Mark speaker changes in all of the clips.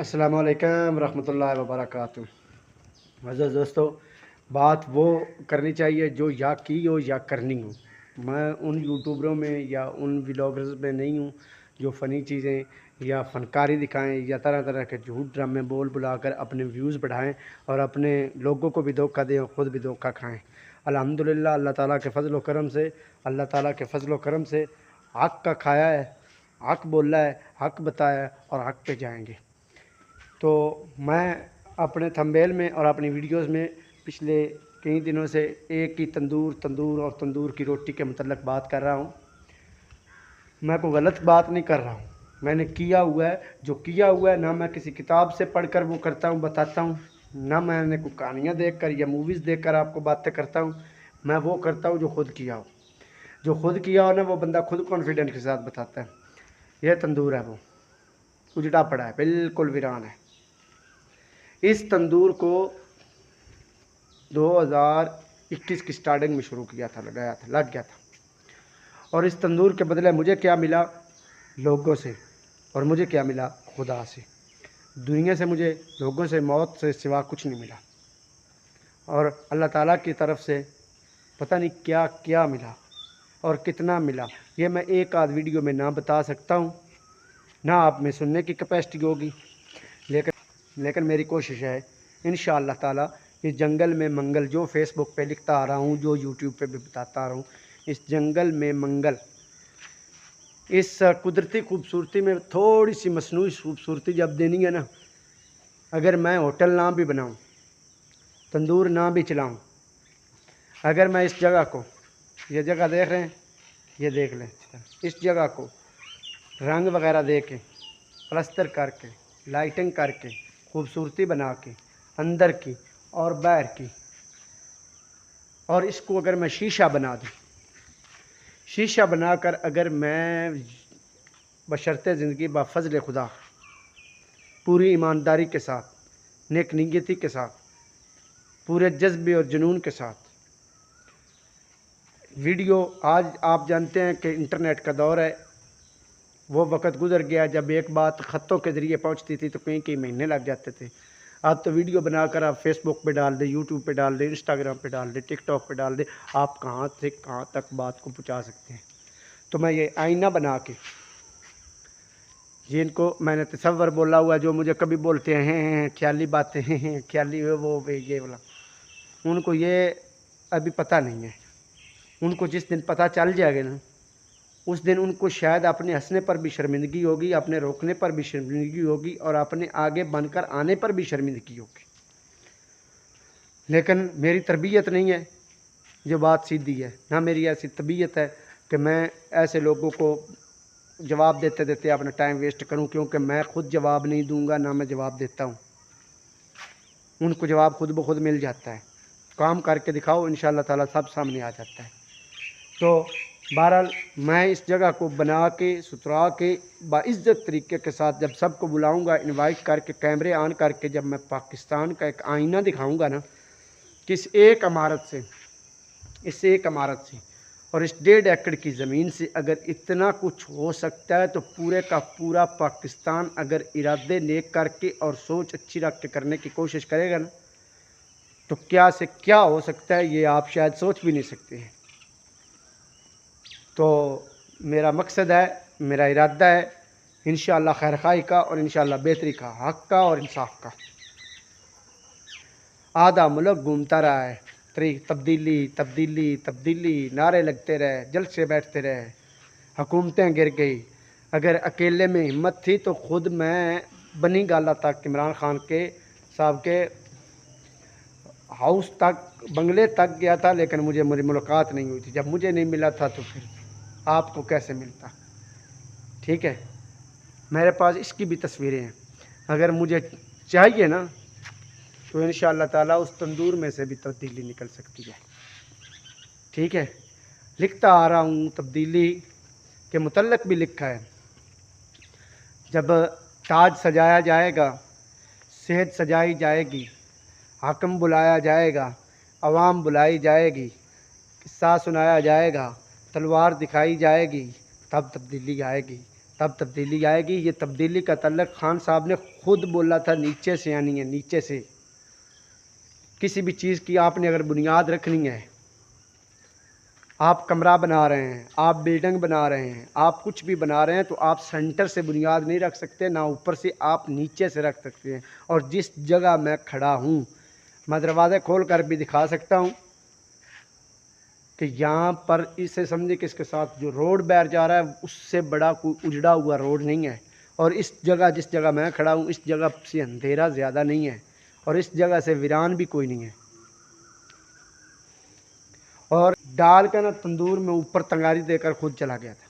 Speaker 1: अस्सलाम वालेकुम रहमतुल्लाहि व बरकातुहू। अज़ीज़ दोस्तों, बात वो करनी चाहिए जो या की हो या करनी हो। मैं उन यूट्यूबरों में या उन व्लॉगर्स में नहीं हूँ जो फ़नी चीज़ें या फ़नकारी दिखाएं या तरह तरह के झूठ ड्रामे बोल बुलाकर अपने व्यूज़ बढ़ाएं और अपने लोगों को भी धोखा दें और ख़ुद भी धोखा खाएं। अल्हम्दुलिल्लाह अल्लाह ताला के फ़ज़ल व करम से हक़ का खाया है, हक़ बोला है, हक़ बताया है और हक़ पे जाएंगे। तो मैं अपने थंबनेल में और अपनी वीडियोस में पिछले कई दिनों से एक ही तंदूर और तंदूर की रोटी के मतलब बात कर रहा हूँ। मैं कोई गलत बात नहीं कर रहा हूँ, मैंने किया हुआ है। जो किया हुआ है ना मैं किसी किताब से पढ़कर वो करता हूँ, बताता हूँ, ना मैंने कोई कहानियाँ देखकर या मूवीज़ देखकर आपको बातें करता हूँ। मैं वो करता हूँ जो खुद किया हो। जो खुद किया हो ना वो बंदा खुद कॉन्फिडेंट के साथ बताता है। यह तंदूर है, वो उजड़ा पड़ा है, बिल्कुल वीरान है। इस तंदूर को 2021 की स्टार्टिंग में शुरू किया था, लग गया था। और इस तंदूर के बदले मुझे क्या मिला? लोगों से। और मुझे क्या मिला? खुदा से। दुनिया से मुझे, लोगों से, मौत से सिवा कुछ नहीं मिला। और अल्लाह ताला की तरफ से पता नहीं क्या क्या मिला और कितना मिला, ये मैं एक आध वीडियो में ना बता सकता हूँ, ना आप में सुनने की कैपेसिटी होगी। लेकिन मेरी कोशिश है इंशाअल्लाह ताला इस जंगल में मंगल, जो फेसबुक पे लिखता आ रहा हूँ, जो यूट्यूब पे भी बताता आ रहा हूँ, इस जंगल में मंगल, इस कुदरती खूबसूरती में थोड़ी सी मसनूई खूबसूरती जब देनी है ना, अगर मैं होटल ना भी बनाऊँ, तंदूर ना भी चलाऊँ, अगर मैं इस जगह को, ये जगह देख रहे हैं, ये देख लें, इस जगह को रंग वगैरह दे के, प्लस्तर करके, लाइटिंग करके, खूबसूरती बना के, अंदर की और बाहर की, और इसको अगर मैं शीशा बना दूँ, शीशा बनाकर अगर मैं बशर्ते ज़िंदगी बफ़ज़ल खुदा पूरी ईमानदारी के साथ, नेक नीयती के साथ, पूरे जज्बे और जुनून के साथ वीडियो, आज आप जानते हैं कि इंटरनेट का दौर है। वो वक़्त गुज़र गया जब एक बात ख़तों के ज़रिए पहुंचती थी तो कई कई महीने लग जाते थे। अब तो वीडियो बनाकर आप फेसबुक पे डाल दें, यूट्यूब पे डाल दें, इंस्टाग्राम पे डाल दें, टिकटॉक पे डाल दें, आप कहाँ से कहाँ तक बात को पहुँचा सकते हैं। तो मैं ये आईना बना के, जिनको मैंने तसव्वुर बोला हुआ, जो मुझे कभी बोलते हैं ख्याली बातें, हैं ख्याली वो ये वाला, उनको ये अभी पता नहीं है। उनको जिस दिन पता चल जाएगा ना, उस दिन उनको शायद अपने हंसने पर भी शर्मिंदगी होगी, अपने रोकने पर भी शर्मिंदगी होगी और अपने आगे बनकर आने पर भी शर्मिंदगी होगी। लेकिन मेरी तरबियत नहीं है, जो बात सीधी है, ना मेरी ऐसी तबीयत है कि मैं ऐसे लोगों को जवाब देते देते अपना टाइम वेस्ट करूं, क्योंकि मैं खुद जवाब नहीं दूंगा, ना मैं जवाब देता हूं। उनको जवाब खुद ब खुद मिल जाता है। काम करके दिखाओ, इंशाअल्लाह ताला सब सामने आ जाता है। तो बहरहाल मैं इस जगह को बना के, सुथरा के, बाइज़्ज़त तरीके के साथ जब सबको बुलाऊंगा, इनवाइट करके, कैमरे ऑन करके, जब मैं पाकिस्तान का एक आईना दिखाऊंगा ना, कि इस एक इमारत से और इस 1.5 एकड़ की ज़मीन से अगर इतना कुछ हो सकता है, तो पूरे का पूरा पाकिस्तान अगर इरादे नेक करके और सोच अच्छी रख के करने की कोशिश करेगा ना, तो क्या से क्या हो सकता है, ये आप शायद सोच भी नहीं सकते हैं। तो मेरा मकसद है, मेरा इरादा है इंशाअल्लाह खैरखाई का, और इंशाअल्लाह बेहतरी का, हक़ का और इंसाफ का। आधा मुल्क घूमता रहा है, तब्दीली तब्दीली तब्दीली, नारे लगते रहे, जलसे बैठते रहे, हुकूमतें गिर गई। अगर अकेले में हिम्मत थी तो ख़ुद मैं बनी गाला तक, इमरान खान के साहब के हाउस तक, बंगले तक गया था, लेकिन मुझे मेरी मुलाकात नहीं हुई थी। जब मुझे नहीं मिला था तो फिर आपको कैसे मिलता? ठीक है, मेरे पास इसकी भी तस्वीरें हैं। अगर मुझे चाहिए ना, तो इंशाअल्लाह ताला उस तंदूर में से भी तब्दीली निकल सकती है। ठीक है, लिखता आ रहा हूँ, तब्दीली के मुतल्लक भी लिखा है। जब ताज सजाया जाएगा, सेहत सजाई जाएगी, हाकिम बुलाया जाएगा, अवाम बुलाई जाएगी, किस्सा सुनाया जाएगा, तलवार दिखाई जाएगी, तब तब्दीली आएगी, تب تبدیلی آئے گی۔ یہ تبدیلی کا تعلق خان صاحب نے خود بولا تھا، نیچے سے آنی ہے، نیچے سے۔ کسی بھی چیز کی آپ نے اگر بنیاد رکھنی ہے، آپ کمرہ بنا رہے ہیں، آپ بلڈنگ بنا رہے ہیں، آپ کچھ بھی بنا رہے ہیں، تو آپ سینٹر سے بنیاد نہیں رکھ سکتے، نہ اوپر سے، آپ نیچے سے رکھ سکتے ہیں۔ اور جس جگہ میں کھڑا ہوں، میں دروازے کھول کر بھی دکھا سکتا ہوں کہ یہاں پر اسے سمجھے کہ اس کے ساتھ جو روڈ بیر جا رہا ہے اس سے بڑا کوئی اجڑا ہوا روڈ نہیں ہے، اور اس جگہ جس جگہ میں کھڑا ہوں اس جگہ سے اندھیرا زیادہ نہیں ہے، اور اس جگہ سے ویران بھی کوئی نہیں ہے۔ اور ڈال کر نا تندور میں اوپر تنگاری دے کر خود چلا گیا تھا،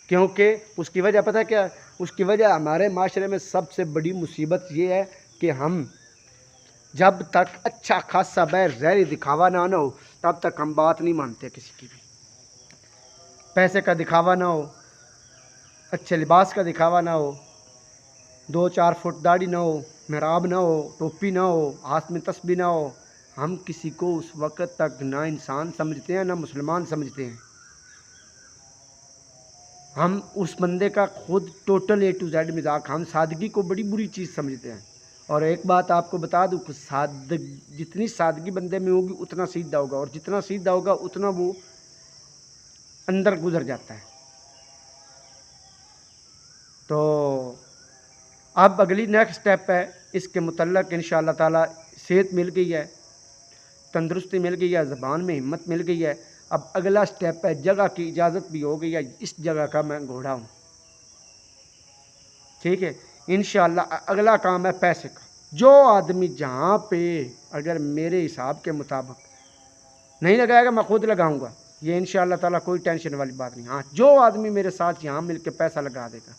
Speaker 1: کیونکہ اس کی وجہ پتہ کیا؟ اس کی وجہ ہمارے معاشرے میں سب سے بڑی مصیبت یہ ہے کہ ہم جب تک اچھا خاصا بیر ظاہری دکھاوا نہ ہو تب تک ہم بات نہیں مانتے کسی کی بھی۔ پیسے کا دکھاوا نہ ہو، اچھے لباس کا دکھاوا نہ ہو، 2-4 فٹ داڑھی نہ ہو، محراب نہ ہو، ٹوپی نہ ہو، ہاتھ میں تسبیح نہ ہو، ہم کسی کو اس وقت تک نہ انسان سمجھتے ہیں نہ مسلمان سمجھتے ہیں۔ ہم اس بندے کا خود ٹوٹل A to Z مذاق، ہم سادگی کو بڑی بری چیز سمجھتے ہیں۔ اور ایک بات آپ کو بتا دوں کہ جتنی سادگی بندے میں ہوگی اتنا سیدھا ہوگا، اور جتنا سیدھا ہوگا اتنا وہ اندر گزر جاتا ہے۔ تو اب اگلی نیکسٹ سٹیپ ہے، اس کے متعلق انشاءاللہ تعالی صحت مل گئی ہے، تندرستی مل گئی ہے، زبان میں ہمت مل گئی ہے۔ اب اگلا سٹیپ ہے، جگہ کی اجازت بھی ہو گئی ہے، اس جگہ کا میں گھوڑا ہوں، ٹھیک ہے۔ انشاءاللہ اگلا کام ہے پیسے کا۔ جو آدمی جہاں پہ اگر میرے حساب کے مطابق نہیں لگائے گا میں خود لگاؤں گا، یہ انشاءاللہ تعالی کوئی ٹینشن والی بات نہیں۔ ہاں، جو آدمی میرے ساتھ یہاں مل کے پیسہ لگا دے گا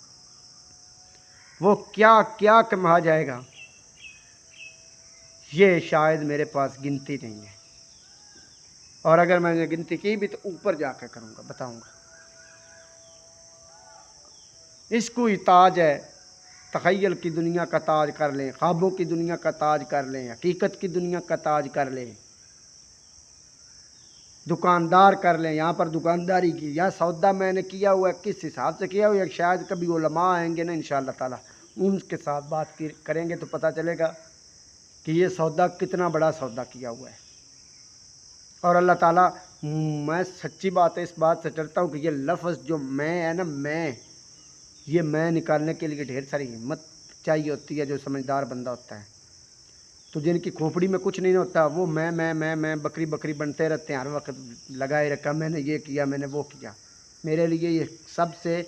Speaker 1: وہ کیا کیا کما جائے گا، یہ شاید میرے پاس گنتی نہیں ہے، اور اگر میں نے گنتی کی بھی تو اوپر جا کے کروں گا، بتاؤں گا۔ اس کو ہی تاج ہے، تخیل کی دنیا کا تاج کر لیں، خوابوں کی دنیا کا تاج کر لیں، حقیقت کی دنیا کا تاج کر لیں، دکاندار کر لیں، یہاں پر دکانداری کی، یا سودا میں نے کیا ہوا ہے کس حساب سے کیا ہوا ہے، شاید کبھی علماء آئیں گے نا انشاءاللہ تعالی، ان کے ساتھ بات کریں گے تو پتہ چلے گا کہ یہ سودا کتنا بڑا سودا کیا ہوا ہے۔ اور اللہ تعالیٰ، میں سچی بات ہے، اس بات سے ڈرتا ہوں کہ یہ لفظ جو میں ہے نا، یہ میں نکالنے کے لیے ڈھیر ساری ہمت چاہیے ہوتی ہے، جو سمجھدار بندہ ہوتا ہے۔ تو جن کی کھوپڑی میں کچھ نہیں ہوتا وہ میں بکری بکری بنتے رہتے ہیں، ہر وقت لگائے رکھا، میں نے یہ کیا، میں نے وہ کیا۔ میرے لیے یہ سب سے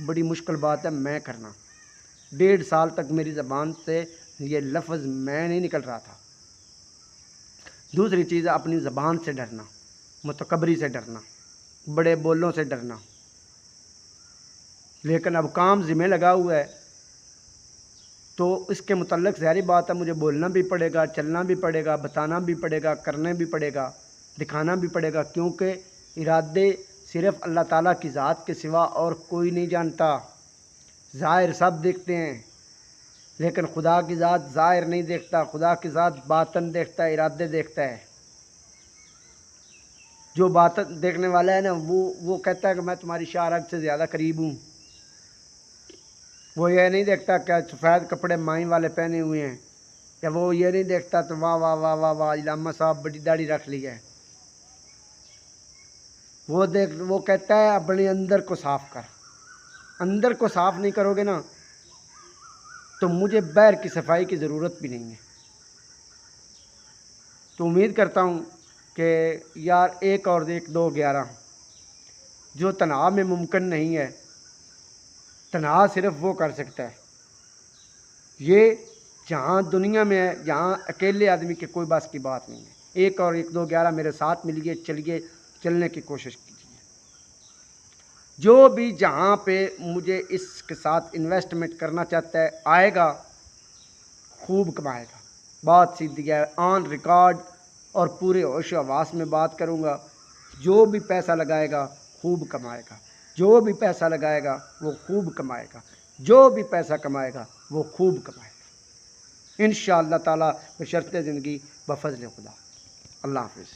Speaker 1: بڑی مشکل بات ہے میں کرنا۔ 1.5 سال تک میری زبان سے یہ لفظ میں نہیں نکل رہا تھا۔ دوسری چیز ہے اپنی زبان سے ڈرنا، متکبری سے ڈرنا، بڑے بولوں سے ڈرنا۔ لیکن اب کام ذمہ لگا ہوا ہے تو اس کے متعلق ظاہری بات ہے مجھے بولنا بھی پڑے گا، چلنا بھی پڑے گا، بتانا بھی پڑے گا، کرنے بھی پڑے گا، دکھانا بھی پڑے گا، کیونکہ ارادے صرف اللہ تعالیٰ کی ذات کے سوا اور کوئی نہیں جانتا۔ ظاہر سب دیکھتے ہیں لیکن خدا کی ذات ظاہر نہیں دیکھتا، خدا کی ذات باطن دیکھتا ہے، ارادے دیکھتا ہے۔ جو باطن دیکھنے والا ہے نا وہ کہتا ہے کہ میں تمہاری شاہ رگ سے زیادہ قریب ہوں۔ وہ یہ نہیں دیکھتا کہ سفید کپڑے مائی والے پہنے ہوئے ہیں، یا وہ یہ نہیں دیکھتا تو واہ واہ واہ واہ واہ علامہ صاحب بڑی داڑھی رکھ لی ہے۔ وہ کہتا ہے اپنے اندر کو صاف کر۔ اندر کو صاف نہیں کرو گے نا تو مجھے باہر کی صفائی کی ضرورت بھی نہیں ہے۔ تو امید کرتا ہوں کہ یار 1 اور 1 2 11 جو تنہا میں ممکن نہیں ہے، تنہا صرف وہ کر سکتا ہے۔ یہ جہاں دنیا میں ہے، جہاں اکیلے آدمی کے کوئی بس کی بات نہیں ہے۔ 1 اور 1 2 11 میرے ساتھ ملیے، چلیے، چلنے کی کوشش کیجیے۔ جو بھی جہاں پہ مجھے اس کے ساتھ انویسٹمنٹ کرنا چاہتا ہے آئے گا، خوب کمائے گا۔ بات سیدھی ہے، آن ریکارڈ اور پورے ہوش و حواس میں بات کروں گا۔ جو بھی پیسہ لگائے گا خوب کمائے گا، جو بھی پیسہ لگائے گا وہ خوب کمائے گا، جو بھی پیسہ کمائے گا وہ خوب کمائے گا انشاءاللہ تعالی، بشرط زندگی بفضل خدا۔ اللہ حافظ۔